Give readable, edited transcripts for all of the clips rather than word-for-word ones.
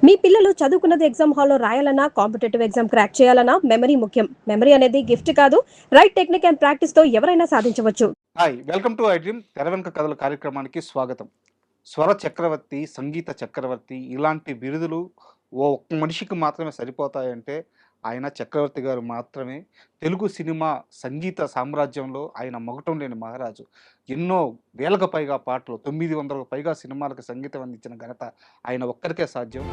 మీ పిల్లలు చదువుకున్నది ఎగ్జామ్ హాల్లో రాయాలన్నా, కాంపిటేటివ్ ఎగ్జామ్ క్రాక్ చేయాలన్నా మెమరీ ముఖ్యం. మెమరీ అనేది గిఫ్ట్ కాదు. రైట్ టెక్నిక్ అండ్ ప్రాక్టీస్‌తో ఎవరైనా సాధించవచ్చు. Hi welcome to I dream తెర వెనుక కథల కార్యక్రమానికి స్వాగతం. స్వర చక్రవర్తి, సంగీత చక్రవర్తి ఇలాంటి బిరుదులు ఒక్క మనిషికి మాత్రమే సరిపోతాయంటే ఆయన చక్రవర్తి గారు మాత్రమే. తెలుగు సినిమా సంగీత సామ్రాజ్యంలో ఆయన మకుటం లేని మహారాజు. ఎన్నో వేలకు పైగా పాటలు, 900కు పైగా సినిమాలకు సంగీతం అందించిన ఘనత ఆయన ఒక్కరికే సాధ్యం.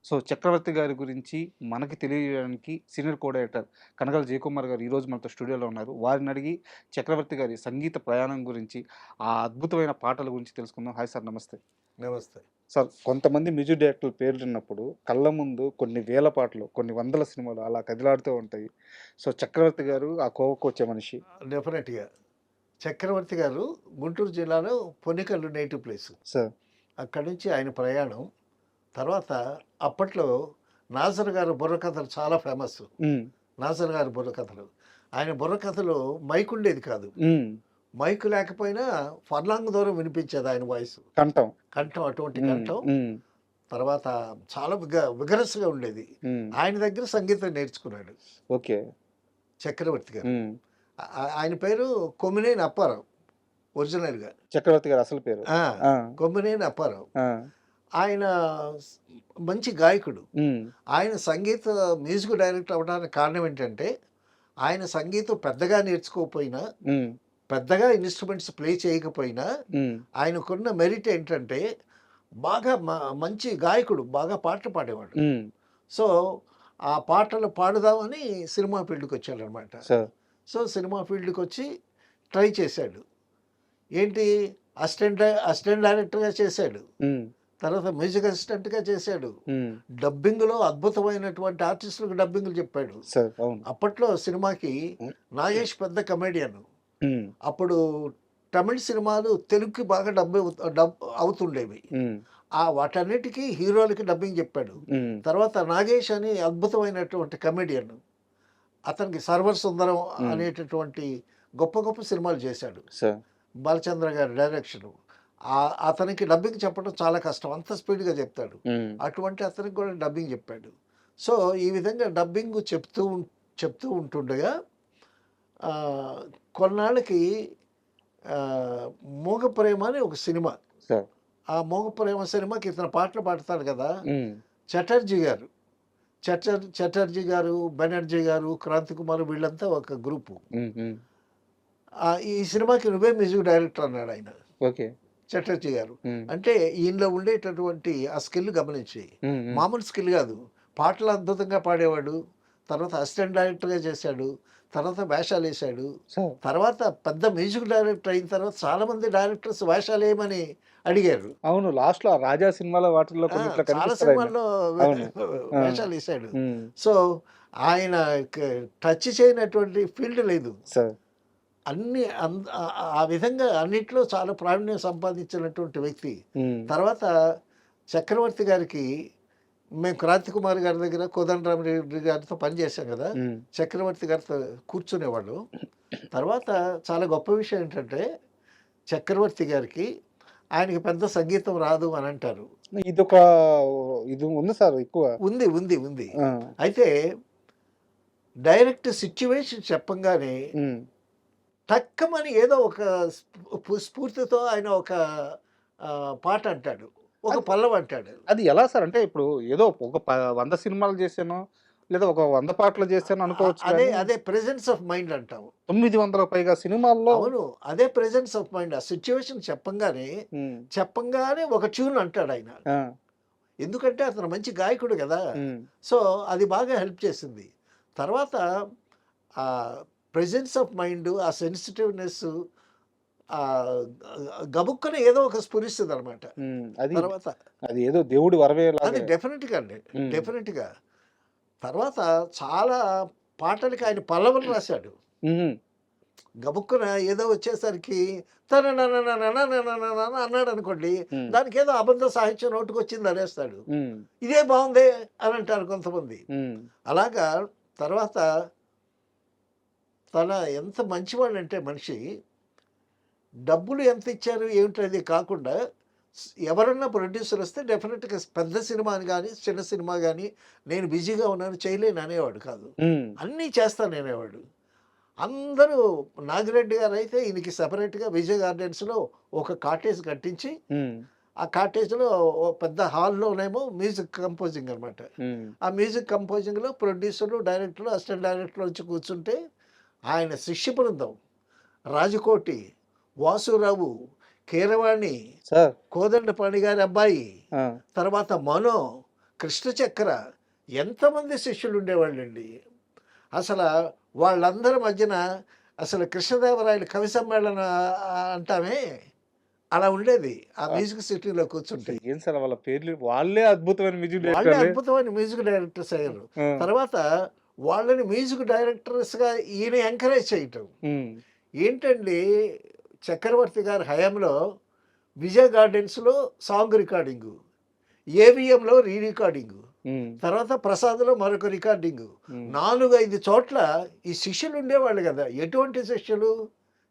సో చక్రవర్తి గారి గురించి మనకి తెలియజేయడానికి సీనియర్ కో డైరెక్టర్ కనగల జయకుమార్ గారు ఈరోజు మనతో స్టూడియోలో ఉన్నారు. వారిని అడిగి చక్రవర్తి గారి సంగీత ప్రయాణం గురించి, ఆ అద్భుతమైన పాటల గురించి తెలుసుకుందాం. హాయ్ సార్, నమస్తే. నమస్తే. సార్, కొంతమంది మ్యూజిక్ డైరెక్టర్ల పేర్లు విన్నప్పుడు కళ్ళ ముందు కొన్ని వేల పాటలు, కొన్ని వందల సినిమాలు అలా కదిలాడుతూ ఉంటాయి. సో చక్రవర్తి గారు ఆ కోవకు వచ్చే మనిషి. డెఫినెట్గా చక్రవర్తి గారు గుంటూరు జిల్లాలో పొన్నికల్లు నేటివ్ ప్లేస్. సార్, అక్కడి నుంచి ఆయన ప్రయాణం. తర్వాత అప్పట్లో నాజర్ గారు బుర్రకథలు చాలా ఫేమస్. నాజర్ గారు బుర్రకథలు, ఆయన బుర్రకథలు మైక్ ఉండేది కాదు. మైక్ లేకపోయినా ఫర్లాంగ్ దూరం వినిపించేది ఆయన వాయిస్, కంఠం అటువంటి కంఠం. తర్వాత చాలా విగరస్గా ఉండేది. ఆయన దగ్గర సంగీతం నేర్చుకున్నాడు ఓకే చక్రవర్తి గారు. ఆయన పేరు కొమ్మినేని అప్పారావు ఒరిజినల్గా. చక్రవర్తి గారు అసలు పేరు కొమ్మినేని అప్పారావు. ఆయన మంచి గాయకుడు. ఆయన సంగీత మ్యూజిక్ డైరెక్టర్ అవ్వడానికి కారణం ఏంటంటే, ఆయన సంగీతం పెద్దగా నేర్చుకోకపోయినా, పెద్దగా ఇన్స్ట్రుమెంట్స్ ప్లే చేయకపోయినా, ఆయనకున్న మెరిట్ ఏంటంటే బాగా మంచి గాయకుడు, బాగా పాటలు పాడేవాడు. సో ఆ పాటలు పాడుదామని సినిమా ఫీల్డ్కి వచ్చాడు అనమాట. సో సినిమా ఫీల్డ్కి వచ్చి ట్రై చేశాడు. ఏంటి, అసిస్టెంట్ డైరెక్టర్గా చేశాడు. తర్వాత మ్యూజిక్ అసిస్టెంట్గా చేశాడు. డబ్బింగ్లో అద్భుతమైనటువంటి ఆర్టిస్టులకు డబ్బింగ్లు చెప్పాడు. అప్పట్లో సినిమాకి నాగేష్ పెద్ద కమెడియన్. అప్పుడు తమిళ సినిమాలు తెలుగుకి బాగా డబ్బు అవుతుండేవి. వాటన్నిటికీ హీరోలకి డబ్బింగ్ చెప్పాడు. తర్వాత నాగేష్ అని అద్భుతమైనటువంటి కమెడియన్, అతనికి సర్వర్ సుందరం అనేటటువంటి గొప్ప గొప్ప సినిమాలు చేశాడు. బాలచంద్ర గారి డైరెక్షన్. అతనికి డబ్బింగ్ చెప్పడం చాలా కష్టం, అంత స్పీడ్గా చెప్తాడు. అటువంటి అతనికి కూడా డబ్బింగ్ చెప్పాడు. సో ఈ విధంగా డబ్బింగ్ చెప్తూ ఉంటుండగా కొన్నాళ్ళకి మోగ ప్రేమ అని ఒక సినిమా, ఆ మోగ ప్రేమ సినిమాకి ఇతను పాటలు పాడతాడు కదా. చటర్జీ గారు, బెనర్జీ గారు, క్రాంతి కుమార్, వీళ్ళంతా ఒక గ్రూపు. ఈ సినిమాకి నువ్వే మ్యూజిక్ డైరెక్టర్ అన్నాడు ఆయన, చటర్జీ గారు. అంటే ఈయనలో ఉండేటటువంటి ఆ స్కిల్ గమనించి, మామూలు స్కిల్ కాదు, పాటలు అద్భుతంగా పాడేవాడు. తర్వాత అసిస్టెంట్ డైరెక్టర్గా చేశాడు. తర్వాత వేషాలు వేశాడు. తర్వాత పెద్ద మ్యూజిక్ డైరెక్టర్ అయిన తర్వాత చాలా మంది డైరెక్టర్స్ వేషాలు వేయమని అడిగారు. అవును, లాస్ట్ లో రాజా సినిమాలో వాటిల్లో చాలా సినిమాల్లో వేషాలు వేశాడు. సో ఆయన టచ్ చేయనటువంటి ఫీల్డ్ లేదు. అన్ని ఆ విధంగా అన్నిట్లో చాలా ప్రావీణ్యం సంపాదించినటువంటి వ్యక్తి. తర్వాత చక్రవర్తి గారికి మేము క్రాంతి కుమార్ గారి దగ్గర కోదండరామరెడ్డి గారితో పనిచేసాం కదా, చక్రవర్తి గారితో కూర్చునేవాళ్ళు. తర్వాత చాలా గొప్ప విషయం ఏంటంటే, చక్రవర్తి గారికి ఆయనకి పెద్ద సంగీతం రాదు అని అంటారు. ఇది ఉంది సార్, ఎక్కువ ఉంది. అయితే డైరెక్ట్ సిచ్యువేషన్ చెప్పంగానే టక్కమని ఏదో ఒక స్ఫూర్తితో ఆయన ఒక పాట అంటాడు, ఒక పల్లవి అంటాడు. అది ఎలా సార్? అంటే ఇప్పుడు ఏదో ఒక 100 సినిమాలు చేశాను, లేదా ఒక 100 పాటలు చేశాను అనుకోవచ్చు. అదే ప్రెజెన్స్ ఆఫ్ మైండ్ అంటాము. 900 పైగా సినిమాల్లో. అవును, అదే ప్రెజెన్స్ ఆఫ్ మైండ్. ఆ సిచ్యువేషన్ చెప్పంగానే ఒక ట్యూన్ అంటాడు ఆయన. ఎందుకంటే అతను మంచి గాయకుడు కదా. సో అది బాగా హెల్ప్ చేసింది. తర్వాత ఆ ప్రెజెన్స్ ఆఫ్ మైండ్, ఆ సెన్సిటివ్నెస్ గబుక్కన ఏదో ఒక స్ఫురిస్తుంది అనమాట. తర్వాత అది ఏదో దేవుడి వరవే. అది డెఫినెట్గా. తర్వాత చాలా పాటలకి ఆయన పల్లవులు రాశాడు. గబుక్కున ఏదో వచ్చేసరికి అన్నాడు అనుకోండి, దానికి ఏదో అబద్ధ సాహిత్యం నోటుకు వచ్చింది అనేస్తాడు. ఇదే బాగుంది అని అంటారు కొంతమంది. అలాగా తర్వాత తన ఎంత మంచివాడంటే మనిషి, డబ్బులు ఎంత ఇచ్చారు ఏమిటనేది కాకుండా ఎవరన్నా ప్రొడ్యూసర్ వస్తే డెఫినెట్‌గా పెద్ద సినిమాని గానీ, చిన్న సినిమా గానీ, నేను బిజీగా ఉన్నాను చేయలేను అనేవాడు కాదు. అన్నీ చేస్తాననేవాడు. అందరూ నాగిరెడ్డి గారైతే ఈయనకి సెపరేట్‌గా విజయ్ గార్డెన్స్‌లో ఒక కాటేజ్ కట్టించి, ఆ కాటేజ్‌లో ఓ పెద్ద హాల్‌లోనేమో మ్యూజిక్ కంపోజింగ్ అనమాట. ఆ మ్యూజిక్ కంపోజింగ్‌లో ప్రొడ్యూసరు, డైరెక్టరు, అసిస్టెంట్ డైరెక్టర్లు వచ్చి కూర్చుంటే, ఆయన శిష్య బృందం రాజకోటి, వాసురావు, కీరవాణి, సార్. కోదండపాణి గారి అబ్బాయి, తర్వాత మనో, కృష్ణచక్ర ఎంతమంది శిష్యులు ఉండేవాళ్ళండి. అసల వాళ్ళందరి మధ్యన అసలు కృష్ణదేవరాయల కవి సమ్మేళన అంటామే, అలా ఉండేది. ఆ మ్యూజిక్ సిటీలో కూర్చుంటే. ఏం సార్ వాళ్ళ పేర్లు వాళ్ళే అద్భుతమైన మ్యూజిక్ వాళ్ళే డైరెక్టర్లే. అద్భుతమైన మ్యూజిక్ డైరెక్టర్స్ అయ్యారు. ఆ! తర్వాత వాళ్ళని మ్యూజిక్ డైరెక్టర్స్‌గా ఈయన ఎంకరేజ్ చేయటం. ఏంటండి, చక్రవర్తి గారి హయాంలో విజయ్ గార్డెన్స్‌లో సాంగ్ రికార్డింగు, ఏవిఎంలో రీ రికార్డింగు, తర్వాత ప్రసాద్‌లో మరొక రికార్డింగు. 4, 5 చోట్ల ఈ శిష్యులు ఉండేవాళ్ళు కదా! ఎటువంటి శిష్యులు?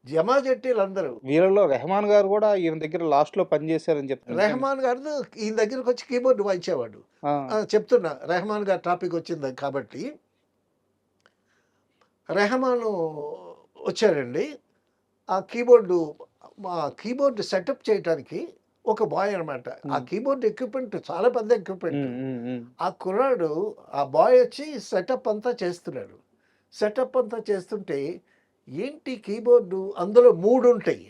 జమాజట్టీలందరూ. వీళ్ళలో రెహమాన్ గారు కూడా ఈయన దగ్గర లాస్ట్‌లో పనిచేశారని చెప్తున్నారు. రెహమాన్ గారిది ఈయన దగ్గరకొచ్చి కీబోర్డ్ వాయించేవాడు. ఆ! చెప్తున్నా రెహమాన్ గారి టాపిక్ వచ్చింది కాబట్టి. రెహమాను వచ్చాడండి. ఆ కీబోర్డ్ సెటప్ చేయటానికి ఒక బాయ్ అనమాట. ఆ కీబోర్డ్ ఎక్విప్‌మెంట్ చాలా పెద్ద ఎక్విప్‌మెంట్. ఆ కుర్రాడు, ఆ బాయ్ వచ్చి సెటప్ అంతా చేస్తున్నాడు. సెటప్ అంతా చేస్తుంటే, ఏంటి కీబోర్డు అందులో 3 ఉంటాయి.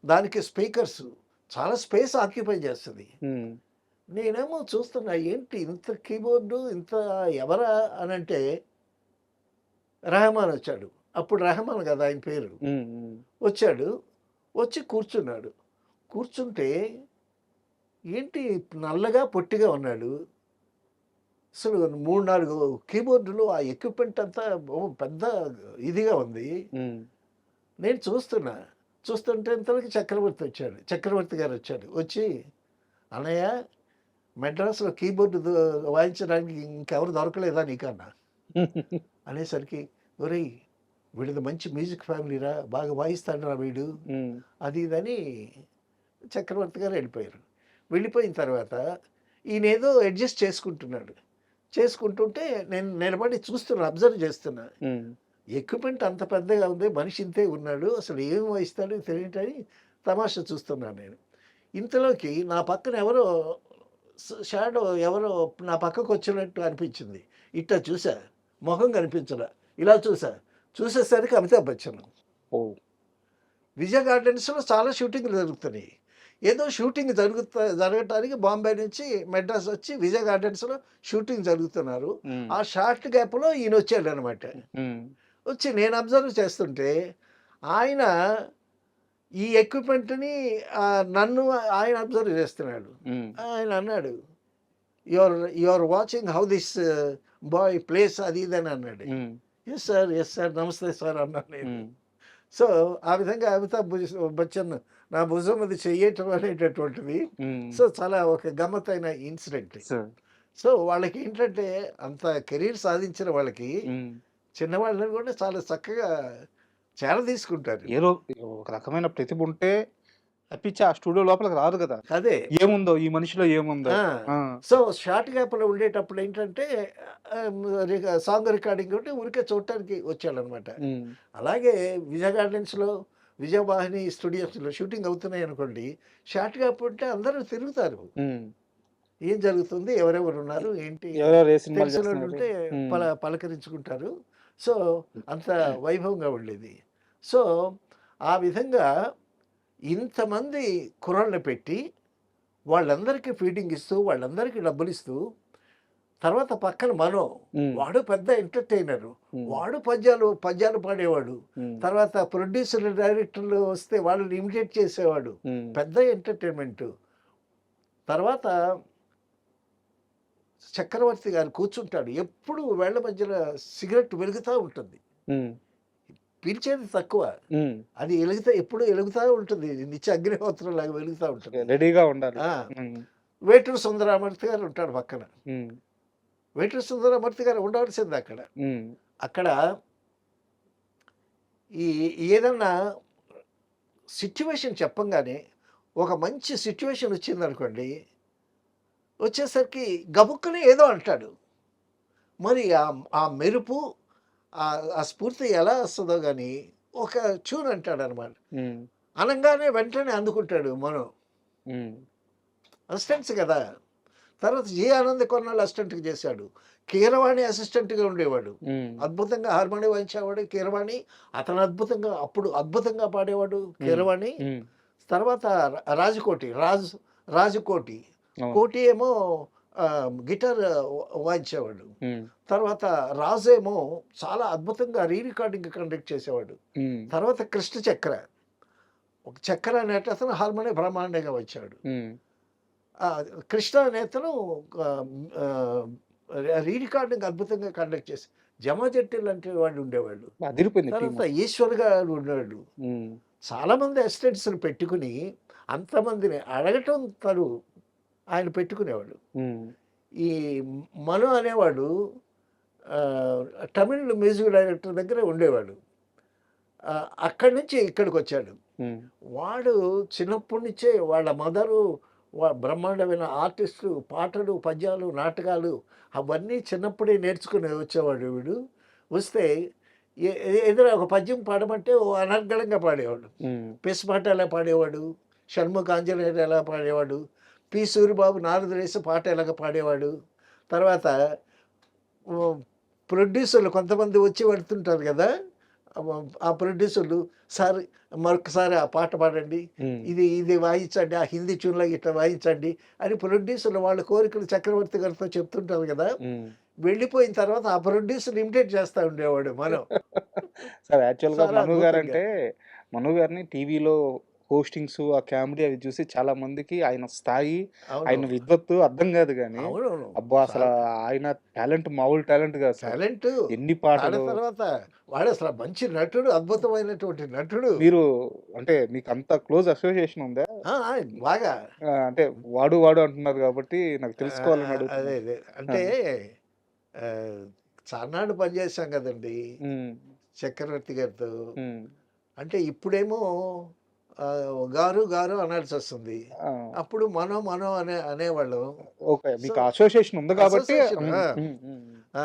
దానికి స్పీకర్స్ చాలా స్పేస్ ఆక్యుపై చేస్తది. నేనేమో చూస్తున్నా, ఏంటి ఇంత కీబోర్డు ఇంత ఎవరా అనంటే, రెహమాన్ వచ్చాడు. అప్పుడు రెహమాన్ కదా ఆయన పేరు. వచ్చాడు. వచ్చి కూర్చున్నాడు. కూర్చుంటే ఏంటి నల్లగా, పొట్టిగా ఉన్నాడు. అసలు 3, 4 కీబోర్డులు, ఆ ఎక్విప్‌మెంట్ అంతా పెద్ద ఇదిగా ఉంది. నేను చూస్తున్నా. చూస్తుంటే ఇంతలోకి చక్రవర్తి వచ్చాడు. చక్రవర్తి గారు వచ్చాడు. వచ్చి, "అన్నయ్య, మెడ్రాస్‌లో కీబోర్డ్ వాయించడానికి ఇంకెవరు దొరకలేదా నీకన్నా?" అనేసరికి, "ఒరేయ్! వీడిది మంచి మ్యూజిక్ ఫ్యామిలీరా, బాగా వాయిస్తాడురా వీడు." అది ఇదని చక్రవర్తి గారు వెళ్ళిపోయారు. వెళ్ళిపోయిన తర్వాత ఈయనేదో అడ్జస్ట్ చేసుకుంటున్నాడు. చేసుకుంటుంటే నేను నిలబడి చూస్తున్నా, అబ్జర్వ్ చేస్తున్నా. ఎక్విప్‌మెంట్ అంత పెద్దగా ఉంది, మనిషి ఇంతే ఉన్నాడు, అసలు ఏం వాయిస్తాడో తెలియటని తమాషా చూస్తున్నాను నేను. ఇంతలోకి నా పక్కన ఎవరో షాడో ఎవరో నా పక్కకు వచ్చినట్టు అనిపించింది. ఇట్టా చూసా, మొహం కనిపించలా. ఇలా చూసా. చూసేసరికి అమితాబ్ బచ్చన్. ఓహ్! విజయ్ గార్డెన్స్‌లో చాలా షూటింగ్‌లు జరుగుతున్నాయి. ఏదో షూటింగ్ జరగటానికి బాంబే నుంచి మెడ్రాస్ వచ్చి విజయ్ గార్డెన్స్‌లో షూటింగ్ జరుగుతున్నారు. ఆ షార్ట్ గ్యాప్‌లో ఈయనొచ్చాడనమాట. వచ్చి నేను అబ్జర్వ్ చేస్తుంటే, ఆయన ఈ ఎక్విప్‌మెంట్‌ని నన్ను ఆయన అబ్జర్వ్ చేస్తున్నాడు. ఆయన అన్నాడు, you are watching how this boy plays అది ఇది అని అన్నాడు. యెస్ సార్, నమస్తే సార్ అన్నాను నేను. సో, ఆ విధంగా అమితాబ్ బచ్చన్ నా భుజం మీద చెయ్యటం అనేటటువంటిది సో, చాలా ఒక గమ్మత్తైన ఇన్సిడెంట్. సో, వాళ్ళకేంటంటే అంత కెరీర్ సాధించిన వాళ్ళకి చిన్నవాళ్ళని కూడా చాలా చక్కగా తీసుకుంటారు. ఏదో ఒక రకమైన ప్రతిభ ఉంటే తప్పించి ఆ స్టూడియో లోపలికి రాదు కదా! అదే. ఏముందో ఈ మనిషిలో ఏముందో. సో, షార్ట్ గ్యాప్‌లో ఉండేటప్పుడు ఏంటంటే సాంగ్ రికార్డింగ్ ఉంటే ఊరికే చూడటానికి వచ్చాడనమాట. అలాగే విజయ్ గార్డెన్స్‌లో, విజయవాహిని స్టూడియోస్‌లో షూటింగ్ అవుతున్నాయి అనుకోండి, షార్ట్ గ్యాప్ ఉంటే అందరూ తిరుగుతారు. ఏం జరుగుతుంది? ఎవరెవరు ఉన్నారు? ఏంటి? తెలిసినోళ్ళు ఉంటే పలకరించుకుంటారు. సో, అంత వైభవంగా ఉండేది. సో, ఆ విధంగా ఇంతమంది కుర్రాళ్ళని పెట్టి, వాళ్ళందరికీ ఫీడింగ్ ఇస్తూ, వాళ్ళందరికీ డబ్బులిస్తూ, తర్వాత పక్కన మనో, వాడు పెద్ద ఎంటర్‌టైనరు. వాడు పద్యాలు పాడేవాడు. తర్వాత ప్రొడ్యూసర్లు, డైరెక్టర్లు వస్తే వాళ్ళని ఇమిటేట్ చేసేవాడు. పెద్ద ఎంటర్‌టైన్‌మెంటు. తర్వాత చక్రవర్తి గారు కూర్చుంటాడు. ఎప్పుడు వేళ్ళ మధ్యలో సిగరెట్ వెలుగుతా ఉంటుంది. పీల్చేది తక్కువ. అది ఎప్పుడు ఎలుగుతా ఉంటుంది. నిత్య అగ్నిహోత్రంలాగా వెలుగుతా ఉంటుంది. రెడీగా ఉండాలి. వేటూరి సుందరరామూర్తి గారు ఉంటాడు పక్కన. వేటూరి సుందరరామూర్తి గారు ఉండవలసింది అక్కడ. అక్కడ ఈ ఏదన్నా సిట్యుయేషన్ చెప్పంగానే ఒక మంచి సిట్యుయేషన్ వచ్చిందనుకోండి, వచ్చేసరికి గబుక్కున ఏదో అంటాడు. మరి ఆ మెరుపు, ఆ స్ఫూర్తి ఎలా వస్తదో గానీ, ఒక ట్యూన్ అంటాడనమాట. హ్మ్. అనంగానే వెంటనే అందుకుంటాడు మనం. హ్మ్. అసిస్టెంట్స్ కదా! తర్వాత 'జి. ఆనంద్' కొన్నాళ్ళు అసిస్టెంట్‌గా చేశాడు. కీరవాణి అసిస్టెంట్‌గా ఉండేవాడు. హ్మ్. అద్భుతంగా హార్మోనియం వాయించేవాడు కీరవాణి. అతను అద్భుతంగా పాడేవాడు హ్మ్. కీరవాణి. హ్మ్. తర్వాత రాజకోటి. రాజకోటి. అవును. కోటి ఏమో గిటార్ వాయించేవాడు. హ్మ్. తర్వాత రాజు ఏమో చాలా అద్భుతంగా రికార్డింగ్ కండక్ట్ చేసేవాడు. హ్మ్. తర్వాత కృష్ణ చక్ర. ఒక చక్ర అనేటతను హార్మోనియం బ్రహ్మాండంగా వచ్చాడు. హ్మ్. కృష్ణ అనేతను ఆహ్, రికార్డింగ్ అద్భుతంగా కండక్ట్ చేసి జమాజెట్టి లాంటి వాళ్ళు ఉండేవాళ్ళు. అదిరిపోయింది టీము. తర్వాత ఈశ్వర్ గారు ఉన్నాడు. హ్మ్. చాలామంది అసిస్టెంట్స్‌ని పెట్టుకొని అంతమందిని అడగటం తను ఆయన పెట్టుకునేవాడు. హ్మ్. ఈ మను అనేవాడు తమిళ్ మ్యూజిక్ డైరెక్టర్ దగ్గర ఉండేవాడు. అక్కడి నుంచి ఇక్కడికొచ్చాడు. హ్మ్. వాడు చిన్నప్పటి నుంచే వాళ్ళ మదరు బ్రహ్మాండమైన ఆర్టిస్టు. పాటలు, పద్యాలు, నాటకాలు అవన్నీ చిన్నప్పుడే నేర్చుకుని వచ్చేవాడు వీడు. వస్తే ఏదైనా ఒక పద్యం పాడమంటే ఓ అనర్గళంగా పాడేవాడు. హ్మ్. పిస్పాట ఎలా పాడేవాడు, షణ్ముఖ ఆంజనేయులు ఎలా పాడేవాడు, పి. సూరిబాబు నారదుడేసి పాట ఎలాగ పాడేవాడు. తర్వాత హ్మ్, ప్రొడ్యూసర్లు కొంతమంది వచ్చి వెళ్తుంటారు గదా! ఆ ప్రొడ్యూసర్లు సార్ మరొకసారి ఆ పాట పాడండి. హ్మ్. ఇది వాయించండి. ఆ హిందీ ట్యూన్‌లో ఇట్లా వాయించండి అని ప్రొడ్యూసర్లు వాళ్ళ కోరికలు చక్రవర్తి గారితో చెప్తుంటారు గదా! హ్మ్. వెళ్ళిపోయిన తర్వాత ఆ ప్రొడ్యూసర్‌ని ఇమిటేట్ చేస్తా ఉండేవాడు మనం. సార్ యాక్చువల్‌గా చాలా అద్భుతంగా. మను గారిని టీవీలో హోస్టింగ్స్, ఆ కామెడీ అవి చూసి చాలా మందికి ఆయన స్థాయి, అవును. ఆయన విద్వత్తు అర్థం కాదు గానీ, అవునవును. అబ్బా! చాలా ఆయన టాలెంట్ మామూలు టాలెంట్ కాదు సార్. టాలెంటు. ఎన్ని పాటలు. తర్వాత వాడసల మంచి నటుడు. అద్భుతమైనటువంటి నటుడు. మీరు అంటే మీకంత క్లోజ్ అసోసియేషన్ ఉందా? ఆ! బాగా. అంటే వాడు అంటున్నారు కాబట్టి నాకు తెలుసుకోవాలని అదే. అడుగుతున్నాను. అదే. ఆ! అంటే ఆహ్, చాన్నాళ్ళు పనిచేశాం గదండీ! హ్మ్. చక్రవర్తి గారితో. హ్మ్. అంటే ఇప్పుడేమో గారు అనాల్సొస్తుంది. ఆ! అప్పుడు మనో అనేవాళ్ళం. ఓకే. సో, మీకు ఆ అసోసియేషన్ ఉంది కాబట్టి అసోసియేషన్. హ్మ్. ఆ! హ్మ్. హ్మ్. ఆ!